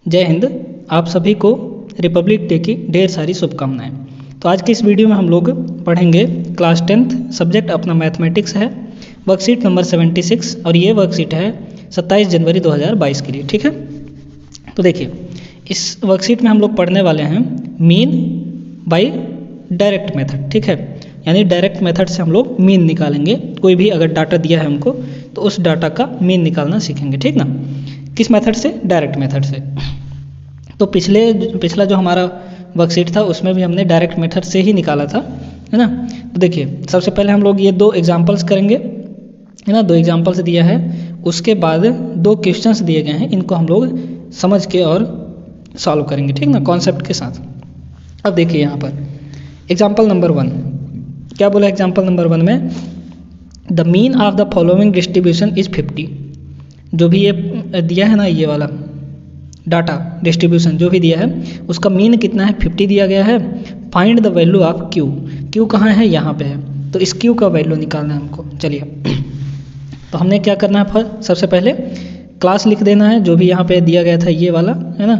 जय हिंद। आप सभी को रिपब्लिक डे की ढेर सारी शुभकामनाएं। तो आज की इस वीडियो में हम लोग पढ़ेंगे क्लास 10th सब्जेक्ट अपना मैथमेटिक्स है, वर्कशीट नंबर 76 और ये वर्कशीट है 27 जनवरी 2022 के लिए। ठीक है, तो देखिए इस वर्कशीट में हम लोग पढ़ने वाले हैं मीन बाय डायरेक्ट मेथड। ठीक है, यानी डायरेक्ट मेथड से हम लोग मीन निकालेंगे। कोई भी अगर डाटा दिया है हमको तो उस डाटा का मीन निकालना सीखेंगे। ठीक ना, किस मेथड से? डायरेक्ट मेथड से। तो पिछला जो हमारा वर्कशीट था उसमें भी हमने डायरेक्ट मेथड से ही निकाला था, है ना। तो देखिए सबसे पहले हम लोग ये दो एग्जांपल्स करेंगे, है ना। दो एग्जांपल्स दिया है, उसके बाद दो क्वेश्चंस दिए गए हैं, इनको हम लोग समझ के और सॉल्व करेंगे। ठीक ना, कॉन्सेप्ट के साथ। अब देखिए यहाँ पर एग्जाम्पल नंबर 1 क्या बोला। एग्जाम्पल नंबर 1 में the mean of the following distribution is 50। जो भी ये दिया है ना, ये वाला डाटा डिस्ट्रीब्यूशन जो भी दिया है उसका मीन कितना है, 50 दिया गया है। Find the value of Q. Q कहाँ है? यहाँ पे है। तो इस क्यू का वैल्यू निकालना है हमको। चलिए तो हमने क्या करना है, फर्स्ट सबसे पहले क्लास लिख देना है जो भी यहाँ पे दिया गया था, ये वाला, है ना।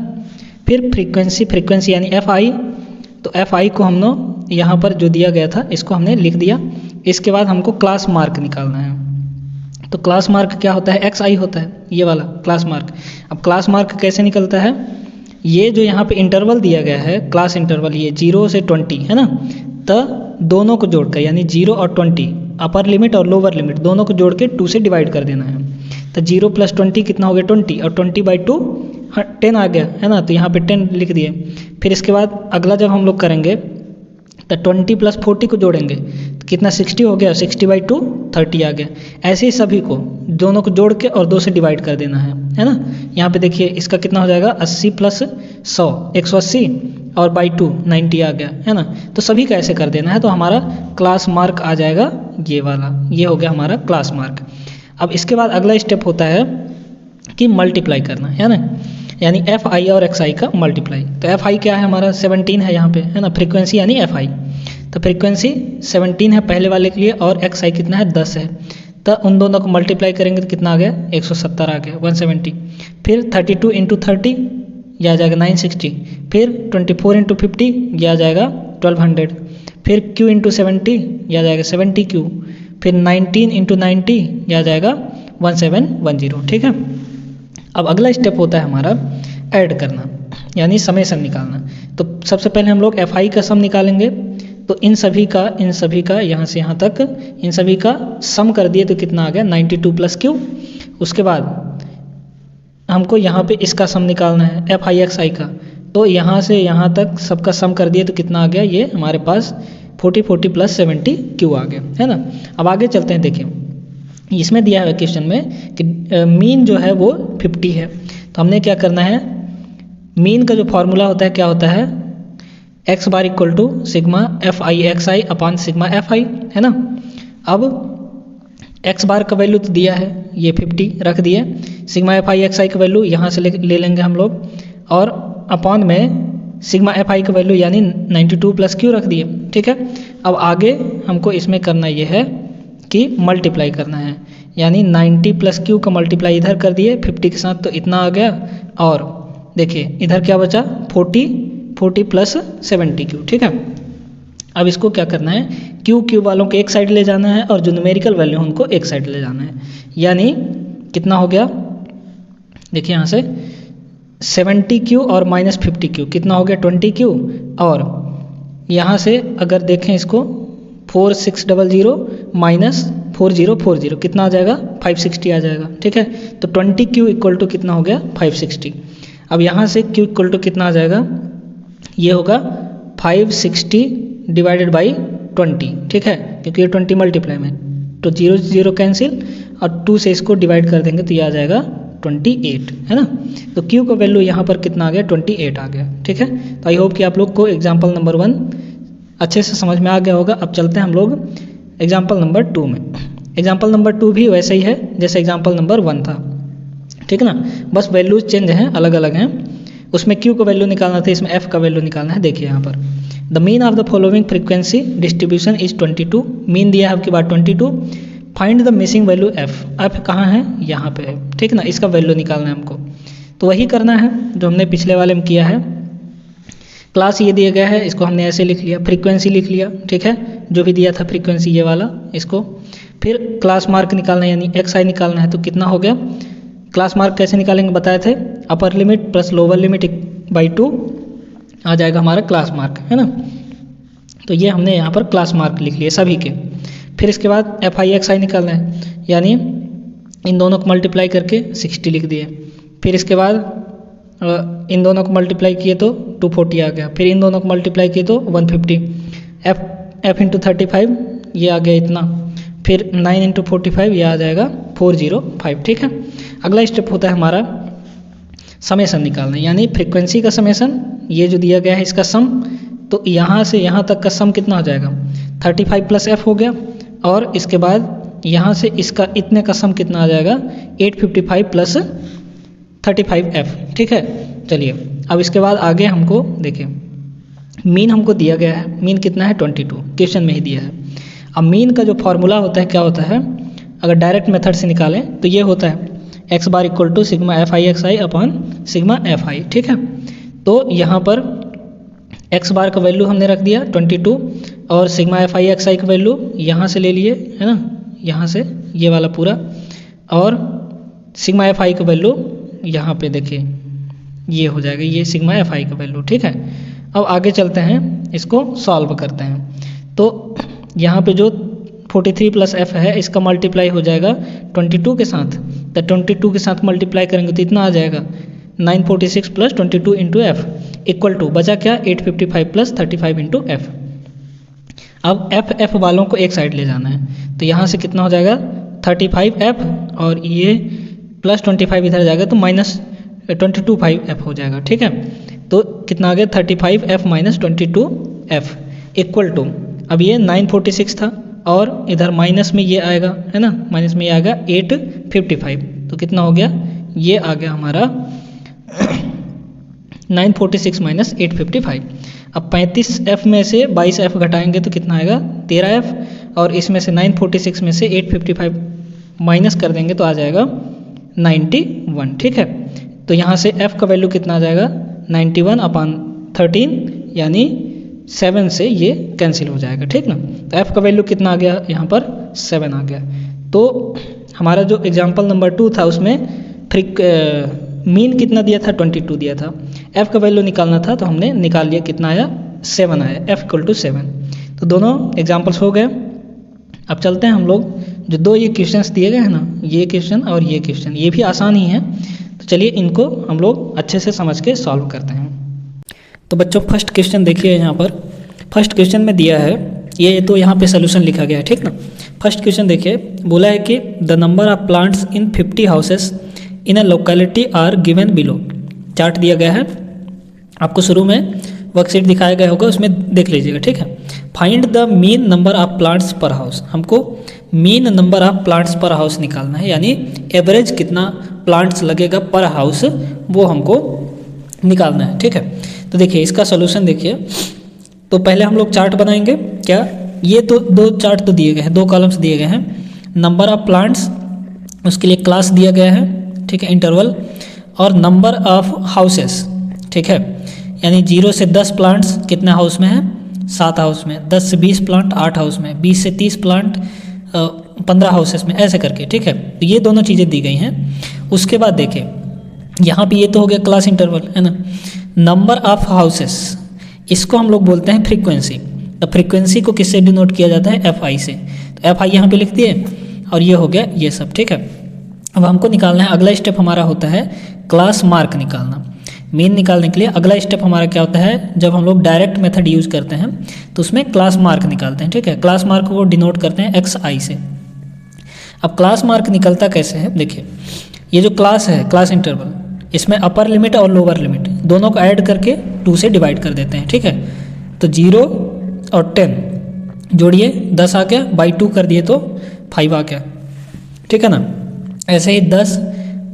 फिर फ्रीक्वेंसी यानी एफ आई। तो एफ आई को हमने यहाँ पर जो दिया गया था इसको हमने लिख दिया। इसके बाद हमको क्लास मार्क निकालना है। तो क्लास मार्क क्या होता है? एक्स आई होता है, ये वाला क्लास मार्क। अब क्लास मार्क कैसे निकलता है? ये जो यहाँ पे इंटरवल दिया गया है, क्लास इंटरवल, ये 0 से 20 है ना। तो दोनों को जोड़कर यानी 0 और 20, अपर लिमिट और लोअर लिमिट दोनों को जोड़ के 2 से डिवाइड कर देना है। तो 0 + 20 कितना हो गया? 20, और 20/2 10 आ गया, है ना। तो यहाँ पे 10 लिख दिए। फिर इसके बाद अगला जब हम लोग करेंगे तो 20 + 40 को जोड़ेंगे तो कितना? 60 हो गया। 60/2 30 आ गया। ऐसे ही सभी को दोनों को जोड़ के और 2 से डिवाइड कर देना है ना। यहाँ पे देखिए इसका कितना हो जाएगा? 80 + 100 180 और बाई 2 90 आ गया, है ना। तो सभी का ऐसे कर देना है तो हमारा क्लास मार्क आ जाएगा ये वाला। ये हो गया हमारा क्लास मार्क। अब इसके बाद अगला स्टेप होता है कि मल्टीप्लाई करना, है ना, यानी एफ आई और एक्स आई का मल्टीप्लाई। तो एफ आई क्या है हमारा? 17 है यहाँ पे, है ना। फ्रीक्वेंसी यानी एफ आई, तो फ्रीक्वेंसी 17 है पहले वाले के लिए, और एक्स आई कितना है? 10 है। तो उन दोनों को मल्टीप्लाई करेंगे तो कितना आ गया? 170 आ गया, 170। फिर 32 × 30 ये आ जाएगा 960। फिर 24 × 50 ये आ जाएगा 1200। फिर Q × 70 ये आ जाएगा 70Q। फिर 19 × 90 ये आ जाएगा 1710। ठीक है। अब अगला स्टेप होता है हमारा ऐड करना, यानी समेशन निकालना। तो सबसे पहले हम लोग एफ आई का सम निकालेंगे। तो इन सभी का यहाँ से यहाँ तक इन सभी का सम कर दिए तो कितना आ गया? 92 + Q। उसके बाद हमको यहाँ पे इसका सम निकालना है एफ आई एक्स आई का। तो यहाँ से यहाँ तक सबका सम कर दिए तो कितना आ गया? ये हमारे पास 40 + 70 Q आ गया, है ना। अब आगे चलते हैं। देखिए इसमें दिया है क्वेश्चन में कि मीन जो है वो 50 है। तो हमने क्या करना है, मीन का जो फॉर्मूला होता है क्या होता है? x bar = sigma F I X I upon sigma F I, है ना। अब x बार का वैल्यू तो दिया है, ये 50 रख दिए। सिग्मा एफ आई एक्स आई का वैल्यू यहाँ से ले लेंगे हम लोग, और अपॉन में सिग्मा एफ आई का वैल्यू यानी 92 + Q रख दिए। ठीक है। अब आगे हमको इसमें करना ये है कि मल्टीप्लाई करना है, यानी 90 + Q का मल्टीप्लाई इधर कर दिए 50 के साथ, तो इतना आ गया। और देखिए इधर क्या बचा? 40 + 70Q। ठीक है। अब इसको क्या करना है, Q वालों को एक साइड ले जाना है और जो न्यूमेरिकल वैल्यू उनको एक साइड ले जाना है। यानी कितना हो गया? देखिए यहाँ से 70Q और -50Q कितना हो गया? 20Q। और यहाँ से अगर देखें इसको 4600 - 4040 कितना आ जाएगा? 560 आ जाएगा। ठीक है। तो 20Q = कितना हो गया? 560। अब यहाँ से Q = कितना आ जाएगा? ये होगा 560 / 20। ठीक है, क्योंकि ये 20 मल्टीप्लाई में, तो 0 0 कैंसिल और 2 से इसको डिवाइड कर देंगे तो ये आ जाएगा 28, है ना। तो Q का वैल्यू यहाँ पर कितना आ गया? 28 आ गया। ठीक है। तो आई होप कि आप लोग को एग्जाम्पल नंबर 1 अच्छे से समझ में आ गया होगा। अब चलते हैं हम लोग एग्जाम्पल नंबर 2 में। एग्जाम्पल नंबर 2 भी वैसे ही है जैसे एग्जाम्पल नंबर 1 था, ठीक है ना। बस वैल्यूज चेंज हैं, अलग अलग हैं। उसमें Q का वैल्यू निकालना था, इसमें F का वैल्यू निकालना है। देखिए यहाँ पर the mean of the following frequency distribution is 22। Mean दिया है आपके बाद 22। Find the missing value F कहाँ है? यहाँ पे है, ठीक ना। इसका वैल्यू निकालना है हमको। तो वही करना है जो हमने पिछले वाले में किया है। क्लास ये दिया गया है, इसको हमने ऐसे लिख लिया, फ्रीक्वेंसी लिख लिया, ठीक है, जो भी दिया था फ्रीक्वेंसी ये वाला, इसको फिर क्लास मार्क निकालना है, यानी xi निकालना है। तो कितना हो गया, क्लास मार्क कैसे निकालेंगे बताए थे, upper limit plus lower limit by 2 आ जाएगा हमारा क्लास मार्क, है ना। तो ये हमने यहाँ पर क्लास मार्क लिख लिए सभी के। फिर इसके बाद fi xi निकालना है, यानी इन दोनों को मल्टीप्लाई करके 60 लिख दिए। फिर इसके बाद इन दोनों को मल्टीप्लाई किए तो 240 आ गया। फिर इन दोनों को मल्टीप्लाई किए तो 150। f इंटू 35 ये आ गया इतना। फिर 9 इंटू 45 ये आ जाएगा 405, ठीक है। अगला स्टेप होता है हमारा समेसन निकालना, यानी फ्रीक्वेंसी का समेसन, ये जो दिया गया है इसका सम। तो यहाँ से यहाँ तक का सम कितना हो जाएगा, 35 प्लस f हो गया, और इसके बाद यहाँ से इसका इतने का सम कितना आ जाएगा, 855 प्लस 35f, ठीक है। चलिए अब इसके बाद आगे हमको देखिए, मीन हमको दिया गया है, मीन कितना है 22, क्वेश्चन में ही दिया है। अब मीन का जो फॉर्मूला होता है क्या होता है, अगर डायरेक्ट मेथड से निकालें तो ये होता है x bar equal to sigma fi xi upon sigma fi, ठीक है। तो यहाँ पर x बार का वैल्यू हमने रख दिया 22, और सिग्मा fi xi का वैल्यू यहाँ से ले लिए, है ना, यहाँ से ये वाला पूरा, और सिग्मा fi का वैल्यू यहाँ पे देखिए ये हो जाएगा, ये सिग्मा fi का वैल्यू, ठीक है। अब आगे चलते हैं, इसको सॉल्व करते हैं। तो यहाँ पे जो 43 प्लस f है इसका मल्टीप्लाई हो जाएगा 22 के साथ, तो 22 के साथ मल्टीप्लाई करेंगे तो इतना आ जाएगा 946 plus 22 into F equal to बचा क्या 855 प्लस 35 इंटू एफ। अब एफ वालों को एक साइड ले जाना है, तो यहाँ से कितना हो जाएगा 35f, और ये प्लस 25 इधर जाएगा तो माइनस 22f हो जाएगा, ठीक है। तो कितना आ गया 35f minus 22f equal to, अब ये 946 था और इधर माइनस में ये आएगा, है ना, माइनस में ये आएगा 855, तो कितना हो गया, ये आ गया हमारा 946 माइनस 855। अब 35f में से 22f घटाएंगे तो कितना आएगा 13f, और इसमें से 946 में से 855 माइनस कर देंगे तो आ जाएगा 91, ठीक है। तो यहाँ से f का वैल्यू कितना आ जाएगा 91 अपॉन 13, यानी 7 से ये कैंसिल हो जाएगा, ठीक ना। तो f का वैल्यू कितना आ गया, यहाँ पर 7 आ गया। तो हमारा जो एग्जाम्पल नंबर 2 था उसमें मीन कितना दिया था 22 दिया था, f का वैल्यू निकालना था तो हमने निकाल लिया, कितना आया 7 आया, f इक्वल टू 7। तो दोनों एग्जाम्पल्स हो गए। अब चलते हैं हम लोग, जो दो ये क्वेश्चंस दिए गए हैं ना, ये क्वेश्चन और ये क्वेश्चन, ये भी आसान ही है, तो चलिए इनको हम लोग अच्छे से समझ के सॉल्व करते हैं। तो बच्चों फर्स्ट क्वेश्चन देखिए, यहाँ पर फर्स्ट क्वेश्चन में दिया है, ये तो यहाँ पे सोल्यूशन लिखा गया है, ठीक ना। फर्स्ट क्वेश्चन देखिए, बोला है कि the number of plants in 50 houses in a locality are given below. Chart दिया गया है, आपको शुरू में वर्कशीट दिखाया गया होगा, उसमें देख लीजिएगा, ठीक है। Find the mean number of plants पर हाउस, हमको मीन नंबर ऑफ प्लांट्स पर हाउस निकालना है, यानी एवरेज कितना प्लांट्स लगेगा पर हाउस वो हमको निकालना है, ठीक है। तो देखिए इसका सोल्यूशन देखिए, तो पहले हम लोग चार्ट बनाएंगे। क्या, ये तो दो चार्ट तो दिए गए हैं, दो कॉलम्स दिए गए हैं, नंबर ऑफ प्लांट्स, उसके लिए क्लास दिया गया है, ठीक है, इंटरवल, और नंबर ऑफ हाउसेस, ठीक है, यानी 0 से 10 प्लांट्स कितने हाउस में है, 7 हाउस में, 10 से 20 प्लांट 8 हाउस में, 20 से 30 प्लांट 15 हाउसेस में, ऐसे करके, ठीक है। तो ये दोनों चीज़ें दी गई हैं। उसके बाद देखिए यहाँ पे ये तो हो गया क्लास इंटरवल, है ना। नंबर ऑफ हाउसेस, इसको हम लोग बोलते हैं फ्रीक्वेंसी। तो फ्रीक्वेंसी को किससे डिनोट किया जाता है, एफ आई से। तो एफ आई यहाँ पे लिख दिए, और ये हो गया ये सब, ठीक है। अब हमको निकालना है, अगला स्टेप हमारा होता है क्लास मार्क निकालना। मीन निकालने के लिए अगला स्टेप हमारा क्या होता है, जब हम लोग डायरेक्ट मेथड यूज़ करते हैं तो उसमें क्लास मार्क निकालते हैं, ठीक है। क्लास मार्क को डिनोट करते हैं एक्स आई से। अब क्लास मार्क निकलता कैसे है, देखिए ये जो क्लास है, क्लास इंटरवल, इसमें अपर लिमिट और लोअर लिमिट दोनों को ऐड करके 2 से डिवाइड कर देते हैं, ठीक है। तो 0 और 10 जोड़िए 10 आ गया, बाई 2 कर दिए तो 5 आ गया, ठीक है ना। ऐसे ही 10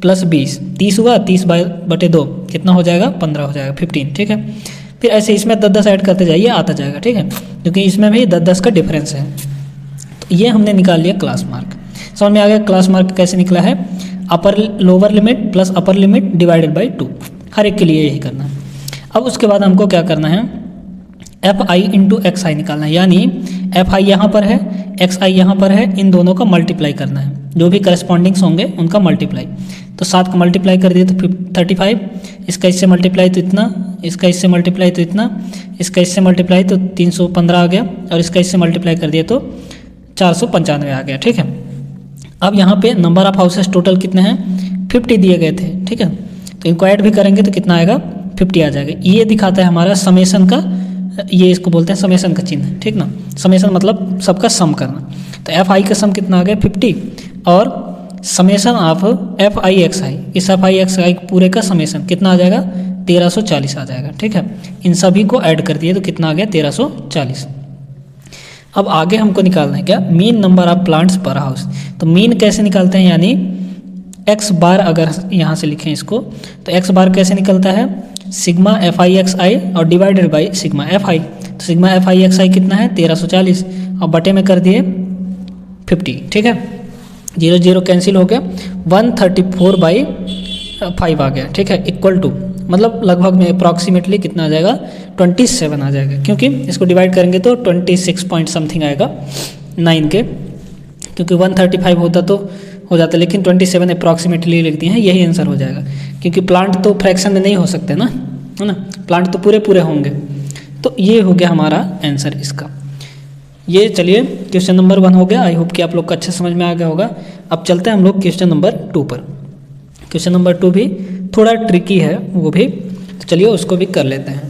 प्लस 20 30 हुआ, 30/2 कितना हो जाएगा 15 हो जाएगा, 15, ठीक है। फिर ऐसे इसमें 10-10 ऐड करते जाइए, आता जाएगा, ठीक है, क्योंकि इसमें भी 10-10 का डिफरेंस है। तो ये हमने निकाल लिया क्लास मार्क। समझ में आ गया क्लास मार्क कैसे निकला है। Upper lower limit plus upper limit divided by 2, हर एक के लिए यही करना है। अब उसके बाद हमको क्या करना है, एफ आई इंटू एक्स आई निकालना है, यानी एफ आई यहाँ पर है, एक्स आई यहाँ पर है, इन दोनों का मल्टीप्लाई करना है, जो भी करस्पॉन्डिंग्स होंगे उनका मल्टीप्लाई। तो 7 का मल्टीप्लाई कर दिए तो 35, इसका इससे मल्टीप्लाई तो इतना, इसका इससे मल्टीप्लाई तो इतना, इसका इससे मल्टीप्लाई तो 315 आ गया, और इसका इससे मल्टीप्लाई कर दिए तो 495 आ गया। ठीक है, अब यहाँ पे नंबर ऑफ हाउसेस टोटल कितने हैं, 50 दिए गए थे। ठीक है, तो इनको ऐड भी करेंगे तो कितना आएगा, 50 आ जाएगा। ये दिखाता है हमारा समेसन का, ये इसको बोलते हैं समेसन का चिन्ह, ठीक ना। समेसन मतलब सबका सम करना। तो एफ आई का सम कितना आ गया 50, और summation of F I X I, इस एफ आई एक्स आई पूरे का समेसन कितना आ जाएगा 1340 आ जाएगा। ठीक है, इन सभी को ऐड कर दिए तो कितना आ गया 1340। अब आगे हमको निकालना है क्या, मीन नंबर ऑफ प्लांट्स पर हाउस। तो मीन कैसे निकालते हैं, यानी एक्स बार अगर यहाँ से लिखें इसको, तो एक्स बार कैसे निकलता है, सिग्मा एफ आई एक्स आई और डिवाइडेड बाई सिग्मा एफ आई। तो सिग्मा एफ आई एक्स आई कितना है 1340, और बटे में कर दिए 50। ठीक है, 0 0 कैंसिल हो गया, 134/5 आ गया। ठीक है, इक्वल टू मतलब लगभग में अप्रॉक्सीमेटली कितना आ जाएगा 27 आ जाएगा, क्योंकि इसको डिवाइड करेंगे तो 26 पॉइंट समथिंग आएगा 9 के, क्योंकि 135 होता तो हो जाता, लेकिन 27 अप्रॉक्सीमेटली लिख दिए हैं, यही आंसर हो जाएगा। क्योंकि प्लांट तो फ्रैक्शन में नहीं हो सकते ना, है ना, प्लांट तो पूरे पूरे होंगे। तो ये हो गया हमारा आंसर इसका। ये चलिए क्वेश्चन नंबर 1 हो गया। आई होप कि आप लोग को अच्छे समझ में आ गया होगा। अब चलते हैं हम लोग क्वेश्चन नंबर 2 पर। क्वेश्चन नंबर 2 भी थोड़ा ट्रिकी है वो भी, तो चलिए उसको भी कर लेते हैं।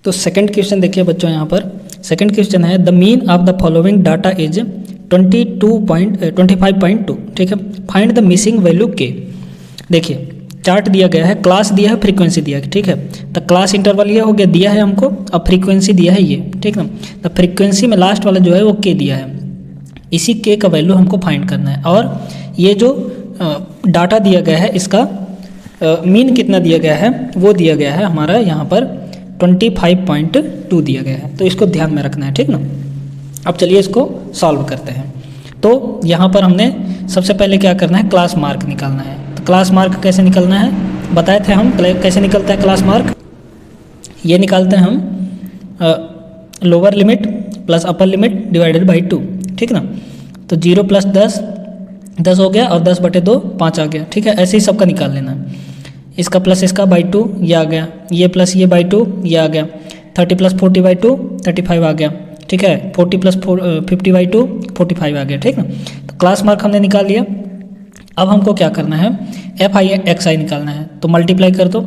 तो सेकंड क्वेश्चन देखिए बच्चों, यहाँ पर सेकंड क्वेश्चन है the mean of the following data is 25.2। ठीक है, फाइंड द मिसिंग वैल्यू के। देखिए चार्ट दिया गया है, क्लास दिया है, फ्रीक्वेंसी दिया है। ठीक है, तो क्लास इंटरवल ये हो गया दिया है हमको, अब फ्रीक्वेंसी दिया है ये। ठीक ना, तो फ्रीक्वेंसी में लास्ट वाला जो है वो के दिया है, इसी के का वैल्यू हमको फाइंड करना है। और ये जो डाटा दिया गया है इसका मीन कितना दिया गया है वो दिया गया है हमारा यहाँ पर 25.2 दिया गया है, तो इसको ध्यान में रखना है। ठीक ना, अब चलिए इसको सॉल्व करते हैं। तो यहाँ पर हमने सबसे पहले क्या करना है, क्लास मार्क निकालना है। तो क्लास मार्क कैसे निकलना है बताए थे हम, कैसे निकलता है क्लास मार्क, ये निकालते हैं हम lower limit plus upper limit divided by 2। ठीक ना, तो 0 + 10 10 हो गया, और 10/2 5 आ गया। ठीक है, ऐसे ही सबका निकाल लेना है। इसका प्लस इसका बाई 2 ये आ गया, ये प्लस ये बाई 2 ये आ गया, 30 + 40/2 35 आ गया। ठीक है, 40 + 50/2 45 आ गया। ठीक ना, तो क्लास मार्क हमने निकाल लिया। अब हमको क्या करना है, एफ आई एक्स आई निकालना है। तो मल्टीप्लाई कर दो,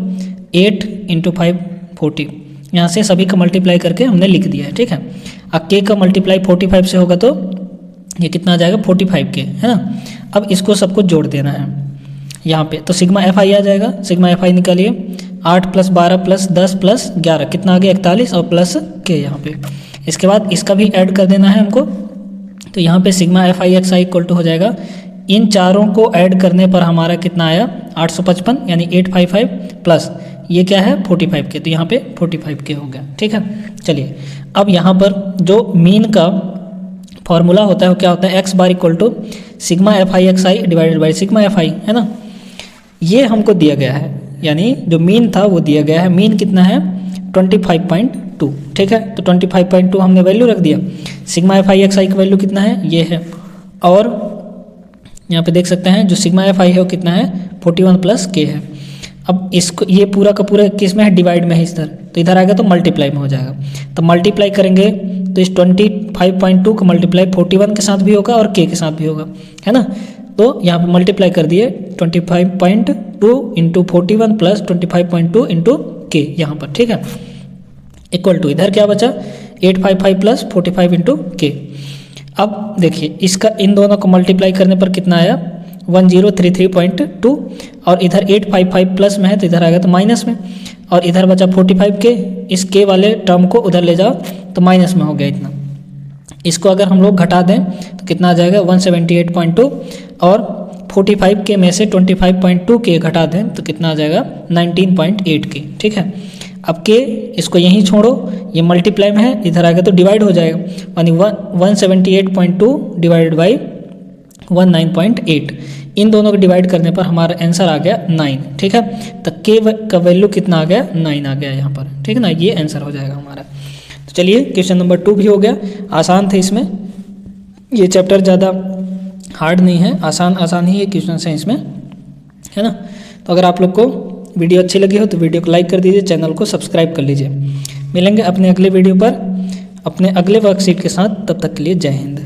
8 × 5 40, यहाँ से सभी का मल्टीप्लाई करके हमने लिख दिया है। ठीक है, अब के का मल्टीप्लाई 45 से होगा तो ये कितना आ जाएगा 45 के, है ना। अब इसको सबको जोड़ देना है यहाँ पे, तो सिग्मा एफ आई आ जाएगा। सिग्मा एफ आई निकालिए, 8 + 12 + 10 + 11 कितना आ गया 41, और प्लस के यहाँ पे। इसके बाद इसका भी ऐड कर देना है हमको, तो यहाँ पे sigma F I X I equal to हो जाएगा, इन चारों को ऐड करने पर हमारा कितना आया 855, यानी 855 प्लस ये क्या है 45 के, तो यहाँ पे 45 के हो गया। ठीक है, चलिए अब यहाँ पर जो मीन का फॉर्मूला होता है वो क्या होता है, X bar equal to sigma F I X I divided by sigma F I, है ना। ये हमको दिया गया है, यानी जो मीन था वो दिया गया है। मीन कितना है 25.2। ठीक है, तो 25.2 हमने वैल्यू रख दिया। सिग्मा एफ आई एक्स आई का वैल्यू कितना है ये है, और यहाँ पे देख सकते हैं जो सिग्मा एफ आई है वो कितना है 41 प्लस के है। अब इसको ये पूरा का पूरा किस में है, डिवाइड में है इधर, तो इधर आएगा तो मल्टीप्लाई में हो जाएगा। तो मल्टीप्लाई करेंगे तो इस 25.2 का मल्टीप्लाई 41 के साथ भी होगा और के साथ भी होगा, है ना। तो यहाँ पे मल्टीप्लाई कर दिए 25.2 इंटू 41 प्लस 25.2 इंटू के यहाँ पर। ठीक है, इक्वल टू इधर क्या बचा 855 प्लस 45 इंटू के। अब देखिए इसका इन दोनों को मल्टीप्लाई करने पर कितना आया 1033.2, और इधर 855 प्लस में है तो इधर आएगा तो माइनस में, और इधर बचा 45 के। इस के वाले टर्म को उधर ले जाओ तो माइनस में हो गया इतना। इसको अगर हम लोग घटा दें तो कितना आ जाएगा 178.2, और 45 के में से 25.2 के घटा दें तो कितना आ जाएगा 19.8 के। ठीक है, अब के इसको यहीं छोड़ो, ये मल्टीप्लाई में है, इधर आएगा तो डिवाइड हो जाएगा, यानी 178.2 डिवाइडेड बाई 19.8, इन दोनों को डिवाइड करने पर हमारा आंसर आ गया 9, ठीक है। तो के का वैल्यू कितना आ गया, 9 आ गया यहाँ पर, ठीक है ना, ये आंसर हो जाएगा हमारा। तो चलिए क्वेश्चन नंबर 2 भी हो गया, आसान थे इसमें, ये चैप्टर ज़्यादा हार्ड नहीं है, आसान ही ये क्वेश्चन है इसमें, है ना। तो अगर आप लोग को वीडियो अच्छी लगी हो तो वीडियो को लाइक कर दीजिए, चैनल को सब्सक्राइब कर लीजिए। मिलेंगे अपने अगले वीडियो पर अपने अगले वर्कशीट के साथ, तब तक के लिए जय हिंद।